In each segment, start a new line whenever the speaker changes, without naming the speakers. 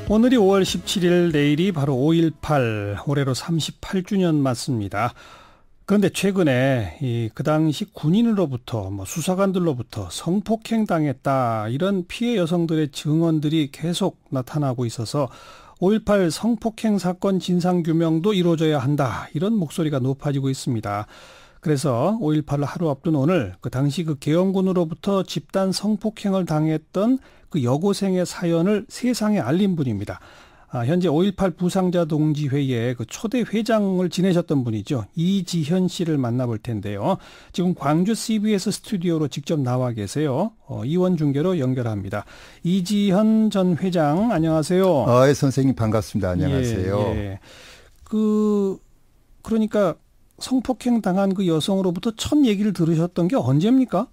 오늘이 5월 17일, 내일이 바로 5.18, 올해로 38주년 맞습니다. 그런데 최근에 그 당시 군인으로부터 수사관들로부터 성폭행 당했다, 이런 피해 여성들의 증언들이 계속 나타나고 있어서 5.18 성폭행 사건 진상규명도 이루어져야 한다, 이런 목소리가 높아지고 있습니다. 그래서 5.18을 하루 앞둔 오늘 그 당시 그 계엄군으로부터 집단 성폭행을 당했던 그 여고생의 사연을 세상에 알린 분입니다. 현재 5.18 부상자 동지회의 그 초대 회장을 지내셨던 분이죠. 이지현 씨를 만나볼 텐데요. 지금 광주 CBS 스튜디오로 직접 나와 계세요. 이원 중계로 연결합니다. 이지현 전 회장, 안녕하세요.
선생님 반갑습니다. 안녕하세요.
예. 그러니까 성폭행 당한 그 여성으로부터 첫 얘기를 들으셨던 게 언제입니까?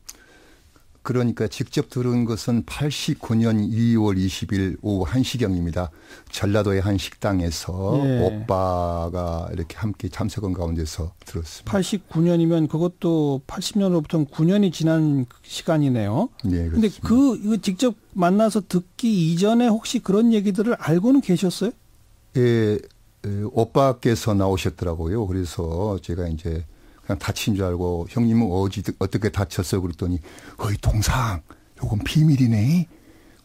그러니까 직접 들은 것은 89년 2월 20일 오후 1시경입니다. 전라도의 한 식당에서 오빠가 이렇게 함께 참석한 가운데서 들었습니다.
89년이면 그것도 80년으로부터 9년이 지난 시간이네요.
네,
그런데 이거 직접 만나서 듣기 이전에 혹시 그런 얘기들을 알고는 계셨어요?
예, 오빠께서 나오셨더라고요. 그래서 제가 이제 그냥 다친 줄 알고, 형님은 어떻게 다쳤어? 그랬더니, 어이, 동상, 요건 비밀이네.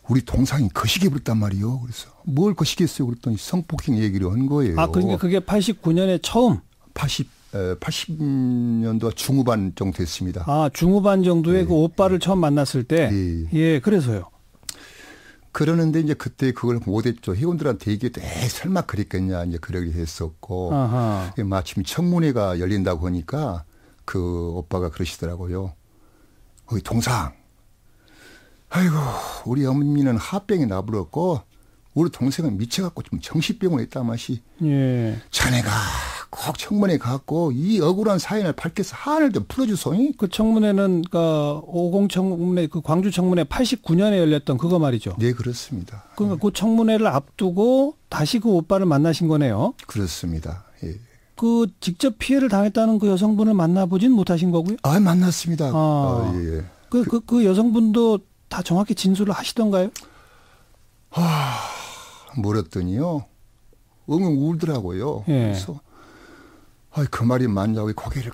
우리 동상이 거시기 부렸단 말이요. 그래서, 뭘 거시겠어요? 그랬더니 성폭행 얘기를 한 거예요.
그러니까 그게 89년에 처음?
80년도 중후반 정도 됐습니다.
중후반 정도에 네. 그 오빠를 처음 만났을 때?
네.
예, 그래서요.
그러는데 이제 그때 그걸 못했죠. 회원들한테 얘기해도 설마 그랬겠냐, 이제 그러게 했었고. 아하. 마침 청문회가 열린다고 하니까 그 오빠가 그러시더라고요. 어이, 동상. 아이고, 우리 어머니는 하병에 나불었고, 우리 동생은 미쳐갖고 좀 정신병원에 있다 마시.
예.
자네가 꼭 청문회 가고 이 억울한 사연을 밝혀서 한을 좀 풀어주소.
그 청문회는 50 청문회, 그 광주 청문회 89년에 열렸던 그거 말이죠.
네, 그렇습니다.
그러니까 그 청문회를 앞두고 다시 그 오빠를 만나신 거네요.
그렇습니다. 예.
그 직접 피해를 당했다는 그 여성분을 만나보진 못하신 거고요?
만났습니다.
예. 그 여성분도 다 정확히 진술을 하시던가요?
물었더니요, 엉엉 울더라고요.
예.
그래서 그 말이 맞냐고 고개를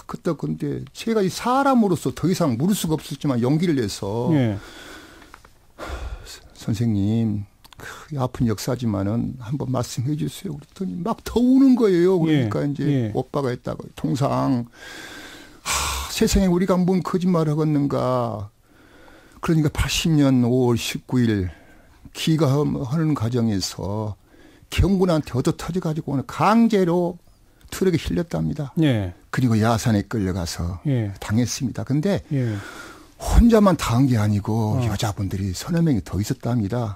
끄덕. 근데 제가 이 사람으로서 더 이상 물을 수가 없었지만 용기를 내서
예.
선생님, 아픈 역사지만은 한번 말씀해 주세요. 그랬더니 막 더 우는 거예요. 그러니까 이제 오빠가 했다고, 동상, 세상에 우리가 뭔 거짓말을 하겠는가. 그러니까 80년 5월 19일 기가하는 과정에서 경군한테 얻어 터져가지고 오늘 강제로 트럭에 실렸답니다.
예.
그리고 야산에 끌려가서 당했습니다. 근데
예.
혼자만 당한 게 아니고 여자분들이 서너 명이 더 있었답니다.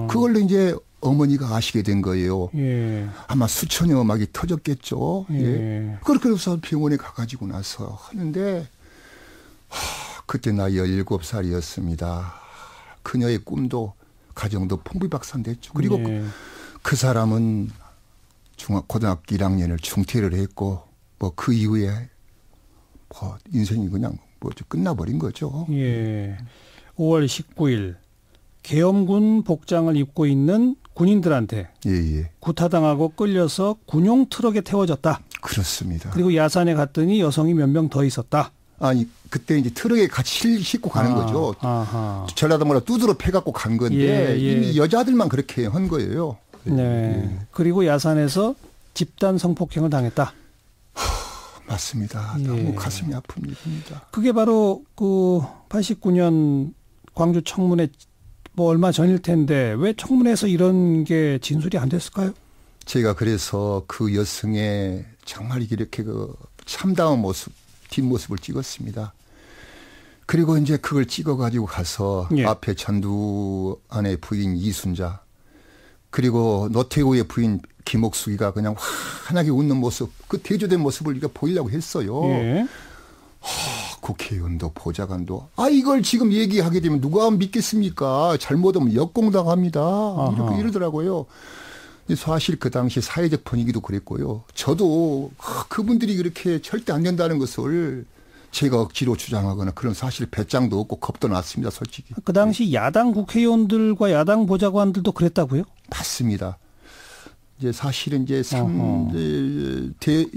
그걸로 이제 어머니가 아시게 된 거예요.
예.
아마 수천여 음악이 터졌겠죠. 예. 그렇게 해서 병원에 가가지고 나서 하는데 그때 나이 17살이었습니다. 그녀의 꿈도 가정도 풍비박산됐죠. 그리고 그 사람은 고등학교 1학년을 중퇴를 했고, 그 이후에 인생이 그냥 끝나버린 거죠.
예. 5월 19일 계엄군 복장을 입고 있는 군인들한테 구타당하고 끌려서 군용 트럭에 태워졌다.
그렇습니다.
그리고 야산에 갔더니 여성이 몇 명 더 있었다.
그때 이제 트럭에 같이 싣고 가는 거죠. 전라도마다 두드러 패갖고 간 건데 이미 여자들만 그렇게 한 거예요.
네. 그리고 야산에서 집단 성폭행을 당했다.
맞습니다. 너무 가슴이 아픈 일입니다.
그게 바로 그 89년 광주 청문회 얼마 전일 텐데 왜 청문회에서 이런 게 진술이 안 됐을까요?
제가 그래서 그 여성의 정말 이렇게 그 참다운 모습, 뒷모습을 찍었습니다. 그리고 이제 그걸 찍어가지고 가서 앞에 전두환의 부인 이순자, 그리고 노태우의 부인 김옥숙이가 그냥 환하게 웃는 모습, 그 대조된 모습을 우리가 보이려고 했어요. 국회의원도 보좌관도 이걸 지금 얘기하게 되면 누가 믿겠습니까? 잘못하면 역공당합니다. 이렇게 이러더라고요. 사실 그 당시 사회적 분위기도 그랬고요. 저도 그분들이 그렇게 절대 안 된다는 것을 제가 억지로 주장하거나 그런 사실 배짱도 없고 겁도 났습니다, 솔직히.
그 당시 야당 국회의원들과 야당 보좌관들도 그랬다고요?
맞습니다. 이제 사실은 이제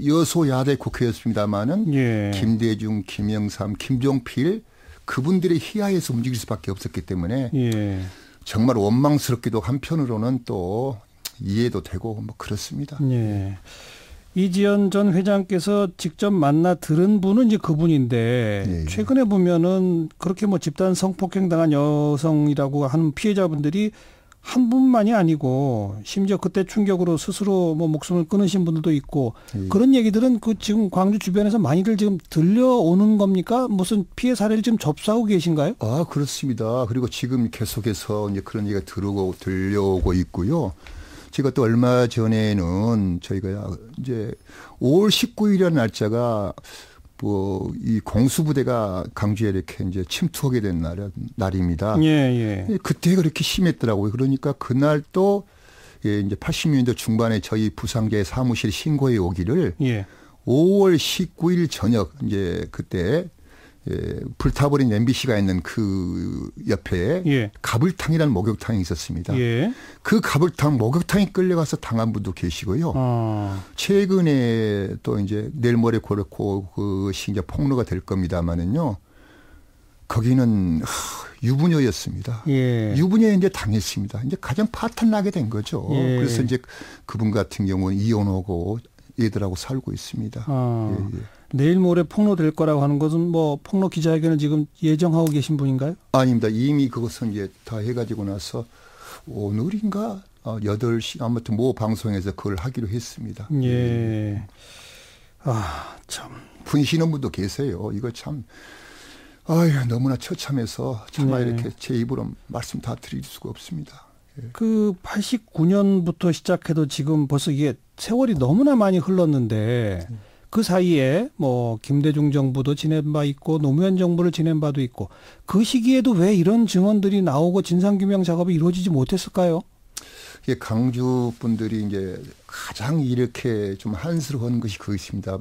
여소야대 국회였습니다마는
예.
김대중, 김영삼, 김종필 그분들의 희하에서 움직일 수밖에 없었기 때문에
예.
정말 원망스럽기도 한편으로는 또 이해도 되고 뭐 그렇습니다.
예. 이지연 전 회장께서 직접 만나 들은 분은 이제 그분인데
예.
최근에 보면은 그렇게 뭐 집단 성폭행 당한 여성이라고 하는 피해자분들이 한 분만이 아니고 심지어 그때 충격으로 스스로 뭐 목숨을 끊으신 분들도 있고 그런 얘기들은 그 지금 광주 주변에서 많이들 지금 들려오는 겁니까? 무슨 피해 사례를 지금 접수하고 계신가요?
아, 그렇습니다. 그리고 지금 계속해서 이제 그런 얘기가 들려오고 있고요. 제가 또 얼마 전에는 저희가 이제 5월 19일이라는 날짜가 뭐 이 공수부대가 강주에 이렇게 이제 침투하게 된 날입니다.
예, 예.
그때 그렇게 심했더라고요. 그러니까 그날 또 예, 이제 80년대 중반에 저희 부상자의 사무실 신고해 오기를
예.
5월 19일 저녁 이제 그때 예, 불타버린 MBC가 있는 그 옆에
예.
가불탕이라는 목욕탕이 있었습니다.
예.
그 가불탕 목욕탕에 끌려가서 당한 분도 계시고요. 최근에 또 이제 내일 모레 그렇고 그것이 이제 폭로가 될 겁니다만은요. 거기는 유부녀였습니다.
예.
유부녀에 이제 당했습니다. 이제 가정 파탄 나게 된 거죠.
예.
그래서 이제 그분 같은 경우는 이혼하고 애들하고 살고 있습니다. 예, 예.
내일 모레 폭로될 거라고 하는 것은 뭐 폭로 기자회견을 지금 예정하고 계신 분인가요?
아닙니다. 이미 그것은 이제 다 해가지고 나서 오늘인가 8시 아무튼 모 방송에서 그걸 하기로 했습니다.
예. 아, 참.
분신한 분도 계세요. 이거 참 아유, 너무나 처참해서 차마
네.
이렇게 제 입으로 말씀 다 드릴 수가 없습니다. 예.
그 89년부터 시작해도 지금 벌써 이게 세월이 너무나 많이 흘렀는데 그 사이에 뭐 김대중 정부도 지낸 바 있고 노무현 정부를 지낸 바도 있고 그 시기에도 왜 이런 증언들이 나오고 진상규명 작업이 이루어지지 못했을까요?
이게 강주 분들이 이제 가장 이렇게 좀 한스러운 것이 그것입니다.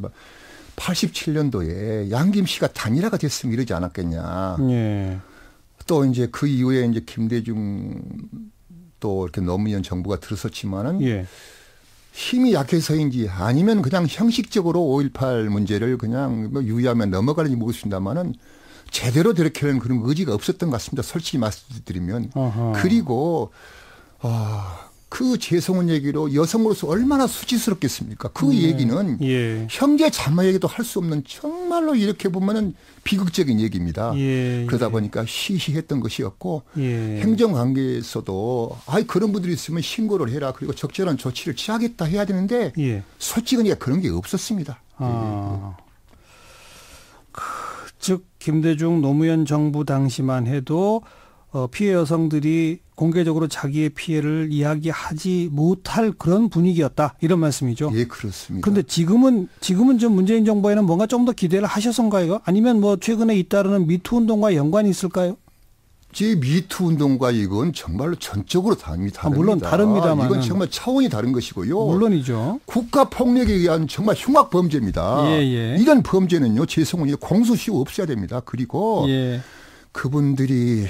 87년도에 양김 씨가 단일화가 됐으면 이러지 않았겠냐.
예.
또 이제 그 이후에 이제 김대중 또 이렇게 노무현 정부가 들어섰지만은
예.
힘이 약해서인지 아니면 그냥 형식적으로 5.18 문제를 그냥 뭐 유의하면 넘어가는지 모르겠습니다만은 제대로 이렇게 하는 그런 의지가 없었던 것 같습니다. 솔직히 말씀드리면. 그리고 그 죄송한 얘기로 여성으로서 얼마나 수치스럽겠습니까? 그 얘기는
예.
형제 자매에게도 할 수 없는 정말로 이렇게 보면은 비극적인 얘기입니다.
예.
그러다 보니까 시시했던 것이었고
예.
행정관계에서도 그런 분들이 있으면 신고를 해라. 그리고 적절한 조치를 취하겠다 해야 되는데
예.
솔직히 그런 게 없었습니다.
즉 김대중 노무현 정부 당시만 해도 피해 여성들이 공개적으로 자기의 피해를 이야기하지 못할 그런 분위기였다 이런 말씀이죠.
예, 그렇습니다.
그런데 지금은 좀 문재인 정부에는 뭔가 좀 더 기대를 하셔서인가요? 아니면 뭐 최근에 잇따르는 미투 운동과 연관이 있을까요?
제 미투 운동과 이건 정말로 전적으로 다릅니다.
물론 다릅니다만
이건 정말 차원이 다른 것이고요.
물론이죠.
국가 폭력에 의한 정말 흉악 범죄입니다.
예.
이런 범죄는요, 죄송해요, 공소시효 없어야 됩니다. 그리고
예.
그분들이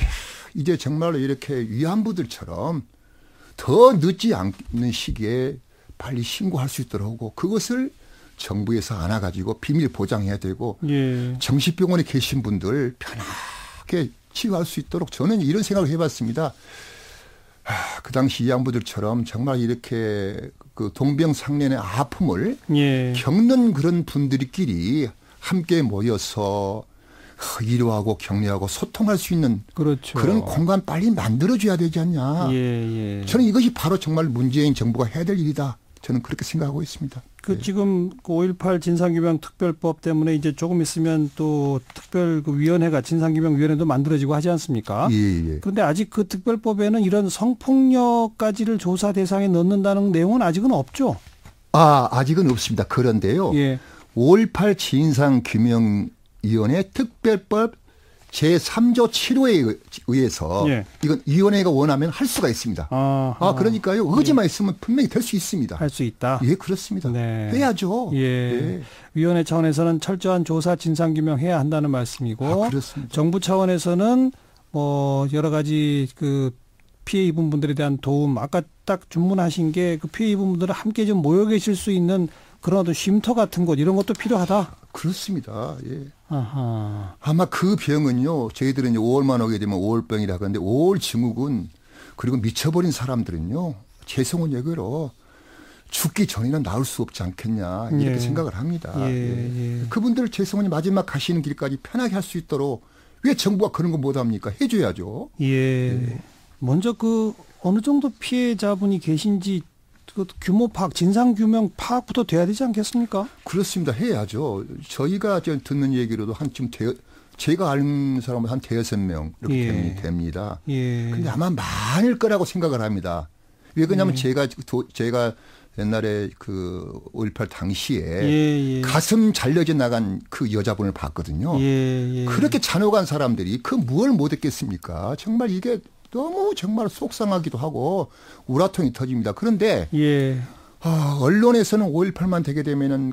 이제 정말로 이렇게 위안부들처럼 더 늦지 않는 시기에 빨리 신고할 수 있도록 하고 그것을 정부에서 안아가지고 비밀 보장해야 되고
예.
정신병원에 계신 분들 편하게 치유할 수 있도록 저는 이런 생각을 해봤습니다. 그 당시 위안부들처럼 정말 이렇게 그 동병상련의 아픔을
예.
겪는 그런 분들끼리 함께 모여서 위로하고 격려하고 소통할 수 있는
그렇죠.
그런 공간 빨리 만들어줘야 되지 않냐.
예.
저는 이것이 바로 정말 문재인 정부가 해야 될 일이다. 저는 그렇게 생각하고 있습니다.
지금 5.18 진상규명 특별법 때문에 이제 조금 있으면 또 특별 그 위원회가 진상규명위원회도 만들어지고 하지 않습니까?
예.
그런데 아직 그 특별법에는 이런 성폭력까지를 조사 대상에 넣는다는 내용은 아직은 없죠.
아직은 없습니다. 그런데요.
예.
5.18 진상규명위원회 특별법 제3조 7호에 의해서
예.
이건 위원회가 원하면 할 수가 있습니다. 그러니까요. 의지만 있으면 분명히 될 수 있습니다.
할 수 있다.
예, 그렇습니다.
네.
해야죠.
예.
예.
위원회 차원에서는 철저한 조사 진상규명해야 한다는 말씀이고
그렇습니다.
정부 차원에서는 뭐 여러 가지 그 피해 입은 분들에 대한 도움, 아까 딱 주문하신 게 그 피해 입은 분들을 함께 좀 모여 계실 수 있는 그런 어떤 쉼터 같은 곳 이런 것도 필요하다.
그렇습니다. 예.
아하.
아마 그 병은요, 저희들은 이제 5월만 오게 되면 5월병이라 하는데 5월 증후군 그리고 미쳐버린 사람들은요, 죄송한 얘기로 죽기 전에는 나을 수 없지 않겠냐 이렇게
예.
생각을 합니다.
예.
그분들 죄송하니 마지막 가시는 길까지 편하게 할 수 있도록 왜 정부가 그런 거 못합니까? 해줘야죠.
예. 먼저 그 어느 정도 피해자분이 계신지 그 규모 파악, 진상 규명 파악부터 돼야 되지 않겠습니까?
그렇습니다. 해야죠. 저희가 듣는 얘기로도 제가 아는 사람은 한 대여섯 명 이렇게 됩니다. 그런데 아마 많을 거라고 생각을 합니다. 왜 그러냐면 제가 옛날에 그 5.18 당시에 가슴 잘려져 나간 그 여자분을 봤거든요. 그렇게 잔혹한 사람들이 그 무엇을 못했겠습니까? 정말 이게 너무 정말 속상하기도 하고 우라통이 터집니다. 그런데 언론에서는 5.18만 되게 되면은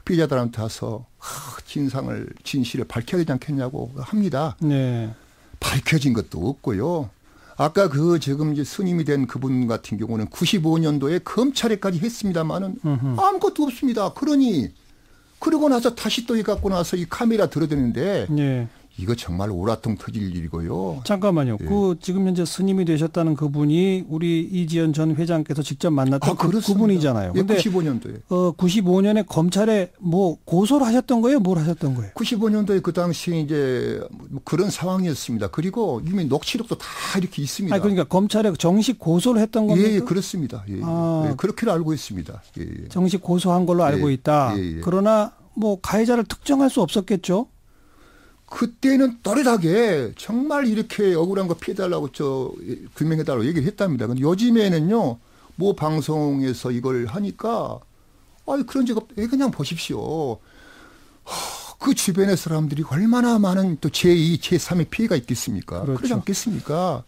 피해자들한테 와서 진실을 밝혀야 되지 않겠냐고 합니다.
네.
밝혀진 것도 없고요. 아까 지금 이제 스님이 된 그분 같은 경우는 95년도에 검찰에까지 했습니다만은 아무것도 없습니다. 그러고 나서 다시 또 해갖고 나서 이 카메라 들어대는데 이거 정말 오라통 터질 일이고요.
잠깐만요. 지금 현재 스님이 되셨다는 그분이 우리 이지연 전 회장께서 직접 만났던 그분이잖아요.
근데 95년도에.
95년에 검찰에 뭐 고소를 하셨던 거예요? 뭘 하셨던 거예요?
95년도에 그 당시 이제 그런 상황이었습니다. 그리고 이미 녹취록도 다 이렇게 있습니다.
그러니까 검찰에 정식 고소를 했던 겁니까?
예, 그렇습니다. 그렇게 알고 있습니다.
정식 고소한 걸로 알고 있다. 그러나 뭐 가해자를 특정할 수 없었겠죠?
그때는 또렷하게 정말 이렇게 억울한 거 피해달라고 규명해달라고 얘기를 했답니다. 근데 요즘에는요, 뭐 방송에서 이걸 하니까, 그런 적 없다. 그냥 보십시오. 그 주변의 사람들이 얼마나 많은 또 제2, 제3의 피해가 있겠습니까?
그렇죠.
그러지 않겠습니까?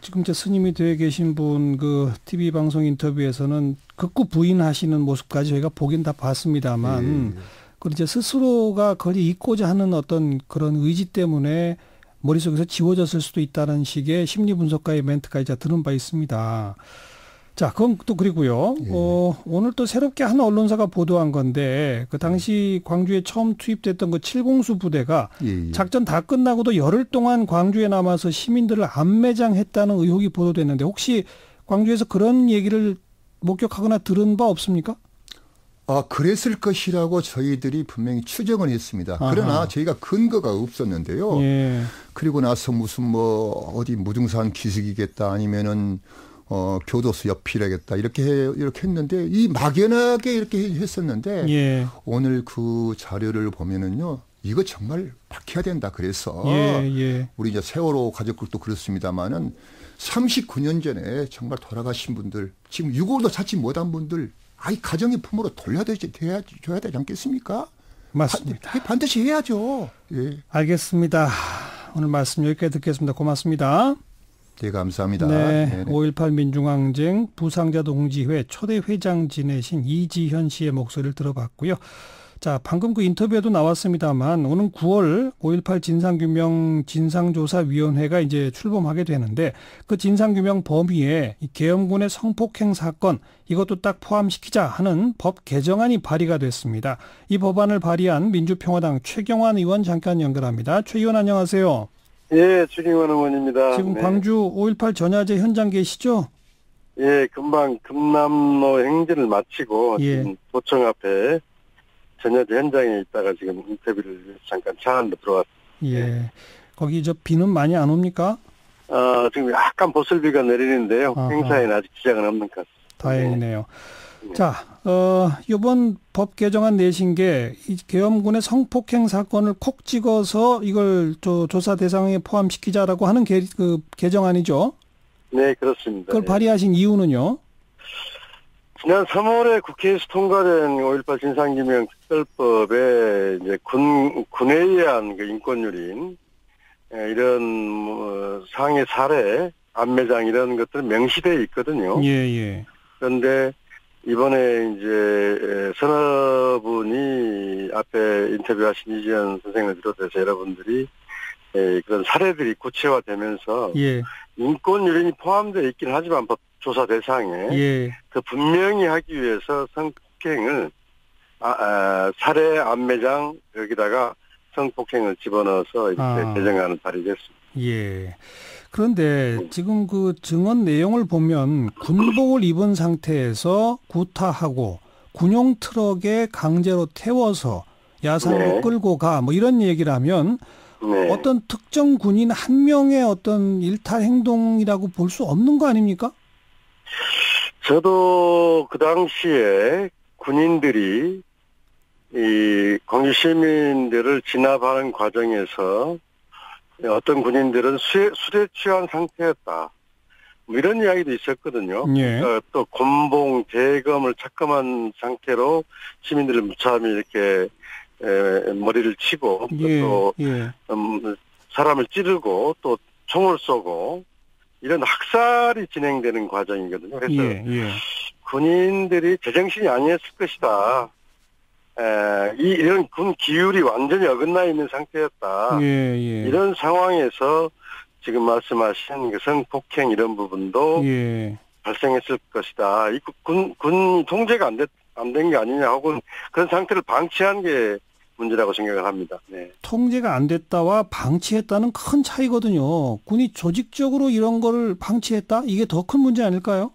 지금 스님이 되어 계신 분 TV 방송 인터뷰에서는 극구 부인하시는 모습까지 저희가 보긴 다 봤습니다만, 그리고 이제 스스로가 거기 있고자 하는 어떤 그런 의지 때문에 머릿속에서 지워졌을 수도 있다는 식의 심리 분석가의 멘트까지 들은 바 있습니다. 자, 그건 또 그리고요. 오늘 또 새롭게 한 언론사가 보도한 건데 그 당시 광주에 처음 투입됐던 그 7공수 부대가 작전 다 끝나고도 열흘 동안 광주에 남아서 시민들을 안매장했다는 의혹이 보도됐는데 혹시 광주에서 그런 얘기를 목격하거나 들은 바 없습니까?
그랬을 것이라고 저희들이 분명히 추정을 했습니다. 그러나 저희가 근거가 없었는데요. 그리고 나서 무슨 어디 무등산 기슭이겠다 아니면은 교도소 옆이라겠다 이렇게 했는데 이 막연하게 이렇게 했었는데 오늘 그 자료를 보면은요. 이거 정말 밝혀야 된다. 그래서 우리 이제 세월호 가족들도 그렇습니다만은 39년 전에 정말 돌아가신 분들 지금 6월도 찾지 못한 분들 가정의 품으로 줘야 되지 않겠습니까?
맞습니다.
반드시 해야죠.
알겠습니다. 오늘 말씀 여기까지 듣겠습니다. 고맙습니다.
네, 감사합니다.
네, 5.18 민중항쟁 부상자 동지회 초대 회장 지내신 이지현 씨의 목소리를 들어봤고요. 자, 방금 그 인터뷰에도 나왔습니다만 오는 9월 5.18 진상규명 진상조사위원회가 이제 출범하게 되는데 그 진상규명 범위에 이 계엄군의 성폭행 사건 이것도 딱 포함시키자 하는 법 개정안이 발의가 됐습니다. 이 법안을 발의한 민주평화당 최경환 의원 잠깐 연결합니다. 최 의원 안녕하세요.
예, 최경환 의원입니다.
지금 광주 5.18 전야제 현장 계시죠?
예, 금방 금남로 행진을 마치고 지금 도청 앞에 전야제 현장에 있다가 지금 인터뷰를 위해서 잠깐 차 안으로 들어왔습니다.
거기 비는 많이 안 옵니까?
지금 약간 보슬비가 내리는데요. 행사에는 아직 지장은 없는 것 같습니다.
다행이네요. 자, 이번 법 개정안 내신 게 이 계엄군의 성폭행 사건을 콕 찍어서 이걸 조사 대상에 포함시키자라고 하는 개정안이죠?
네, 그렇습니다.
그걸 발의하신 이유는요?
지난 3월에 국회에서 통과된 5.18 진상규명 특별법에 이제 군에 의한 그 인권유린 이런 상해 살해, 안매장 이런 것들은 명시되어 있거든요.
예.
그런데 이번에 이제 서너 분이 앞에 인터뷰하신 이지연 선생을 비롯해서 여러분들이 그런 사례들이 구체화되면서 인권 유린이 포함되어 있긴 하지만 법 조사 대상에 더 분명히 하기 위해서 성폭행을 살해, 안매장 여기다가 성폭행을 집어넣어서 이렇게 개정안을 발의됐습니다.
예. 그런데 지금 그 증언 내용을 보면 군복을 입은 상태에서 구타하고 군용 트럭에 강제로 태워서 야산으로 끌고 가 뭐 이런 얘기를 하면 어떤 특정 군인 한 명의 어떤 일탈 행동이라고 볼 수 없는 거 아닙니까?
저도 그 당시에 군인들이 이 광주 시민들을 진압하는 과정에서 어떤 군인들은 술에 취한 상태였다. 뭐 이런 이야기도 있었거든요. 또 곤봉, 대검을 착금한 상태로 시민들을 무참히 이렇게 머리를 치고 또 사람을 찌르고 또 총을 쏘고 이런 학살이 진행되는 과정이거든요. 그래서 군인들이 제정신이 아니었을 것이다. 이런 군 기율이 완전히 어긋나 있는 상태였다. 이런 상황에서 지금 말씀하신 그 성폭행 이런 부분도 발생했을 것이다. 이 군 통제가 안 된 게 아니냐 혹은 그런 상태를 방치한 게 문제라고 생각을 합니다.
통제가 안 됐다와 방치했다는 큰 차이거든요. 군이 조직적으로 이런 거를 방치했다? 이게 더 큰 문제 아닐까요?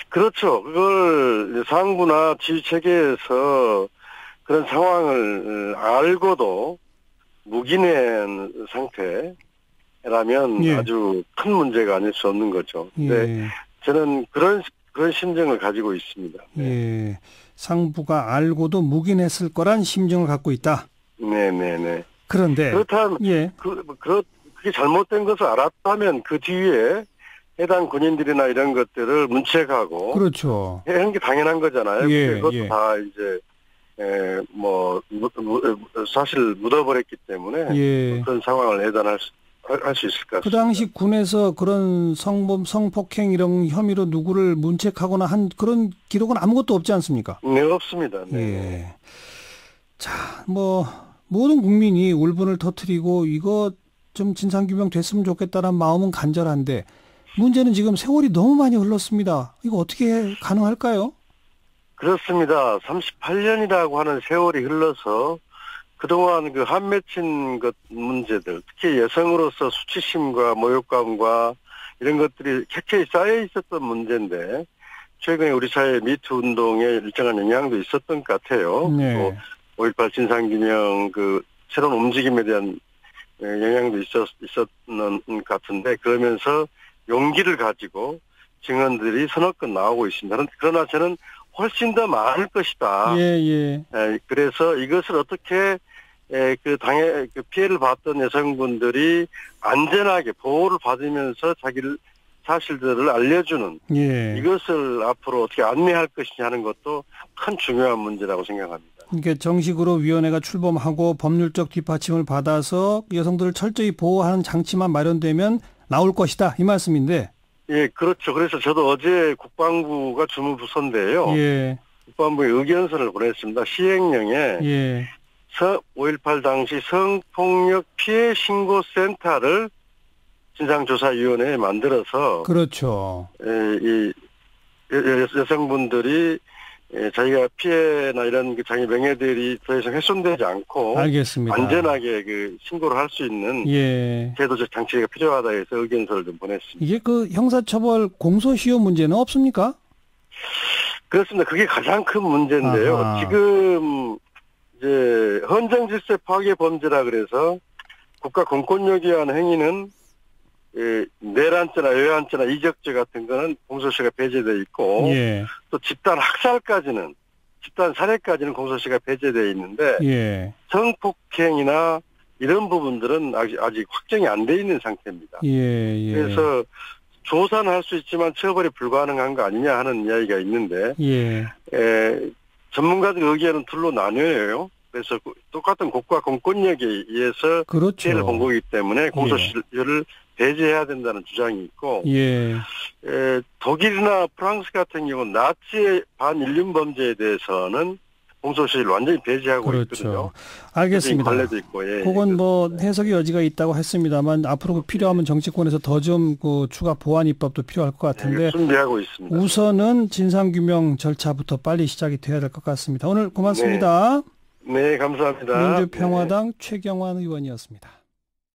그렇죠. 그걸 상부나 지휘체계에서 그런 상황을 알고도 묵인한 상태라면 아주 큰 문제가 아닐 수 없는 거죠. 근데 저는 그런 심정을 가지고 있습니다.
상부가 알고도 묵인했을 거란 심정을 갖고 있다.
네네네.
그런데
그렇다면 그게 잘못된 것을 알았다면 그 뒤에 해당 군인들이나 이런 것들을 문책하고
그렇죠.
하는 게 당연한 거잖아요. 그것도 다 이제 사실 묻어버렸기 때문에 그런 상황을 예단할 수 있을 것 같습니다.
그 당시 군에서 그런 성범, 성폭행 이런 혐의로 누구를 문책하거나 한 그런 기록은 아무것도 없지 않습니까?
네, 없습니다.
자, 모든 국민이 울분을 터뜨리고 이거 좀 진상규명 됐으면 좋겠다는 마음은 간절한데 문제는 지금 세월이 너무 많이 흘렀습니다. 이거 어떻게 가능할까요?
그렇습니다. 38년이라고 하는 세월이 흘러서 그동안 그 한 맺힌 것 문제들, 특히 여성으로서 수치심과 모욕감과 이런 것들이 켜켜이 쌓여 있었던 문제인데 최근에 우리 사회 미투 운동에 일정한 영향도 있었던 것 같아요. 또 5.18 진상규명 그 새로운 움직임에 대한 영향도 있었는 것 같은데 그러면서 용기를 가지고 증언들이 서너 건 나오고 있습니다. 그러나 저는 훨씬 더 많을 것이다. 그래서 이것을 어떻게 그 피해를 봤던 여성분들이 안전하게 보호를 받으면서 사실들을 알려주는 이것을 앞으로 어떻게 안내할 것이냐 하는 것도 큰 중요한 문제라고 생각합니다.
그러니까 정식으로 위원회가 출범하고 법률적 뒷받침을 받아서 여성들을 철저히 보호하는 장치만 마련되면 나올 것이다 이 말씀인데.
그렇죠. 그래서 저도 어제 국방부가 주무부서인데요. 국방부에 의견서를 보냈습니다. 시행령에 5.18 당시 성폭력 피해 신고센터를 진상조사위원회에 만들어서
그렇죠.
이 여성분들이 자기가 피해나 이런 자기 명예들이 더 이상 훼손되지 않고
알겠습니다.
안전하게 그 신고를 할 수 있는 제도적 장치가 필요하다 해서 의견서를 좀 보냈습니다.
이게 그 형사처벌 공소시효 문제는 없습니까?
그렇습니다. 그게 가장 큰 문제인데요. 지금 이제 헌정질서 파괴 범죄라 그래서 국가 공권력에 의한 행위는 내란죄나 외환죄나 이적죄 같은 거는 공소시효가 배제되어 있고 또 집단 학살까지는 집단 살해까지는 공소시효가 배제되어 있는데 성폭행이나 이런 부분들은 아직 확정이 안 돼 있는 상태입니다. 그래서 조사는 할 수 있지만 처벌이 불가능한 거 아니냐 하는 이야기가 있는데 전문가들 의견은 둘로 나뉘어요. 그래서 똑같은 국가 공권력에 의해서
그렇죠.
피해를 본 거기 때문에 공소시효를 배제해야 된다는 주장이 있고 독일이나 프랑스 같은 경우는 나치의 반인륜 범죄에 대해서는 공소시효를 완전히 배제하고 있거든요.
알겠습니다.
관례도 있고,
그건 뭐 해석의 여지가 있다고 했습니다만 앞으로 필요하면 정치권에서 더 좀 그 추가 보완 입법도 필요할 것 같은데
준비하고 있습니다.
우선은 진상규명 절차부터 빨리 시작이 돼야 될 것 같습니다. 오늘 고맙습니다.
네, 감사합니다.
민주평화당 최경환 의원이었습니다.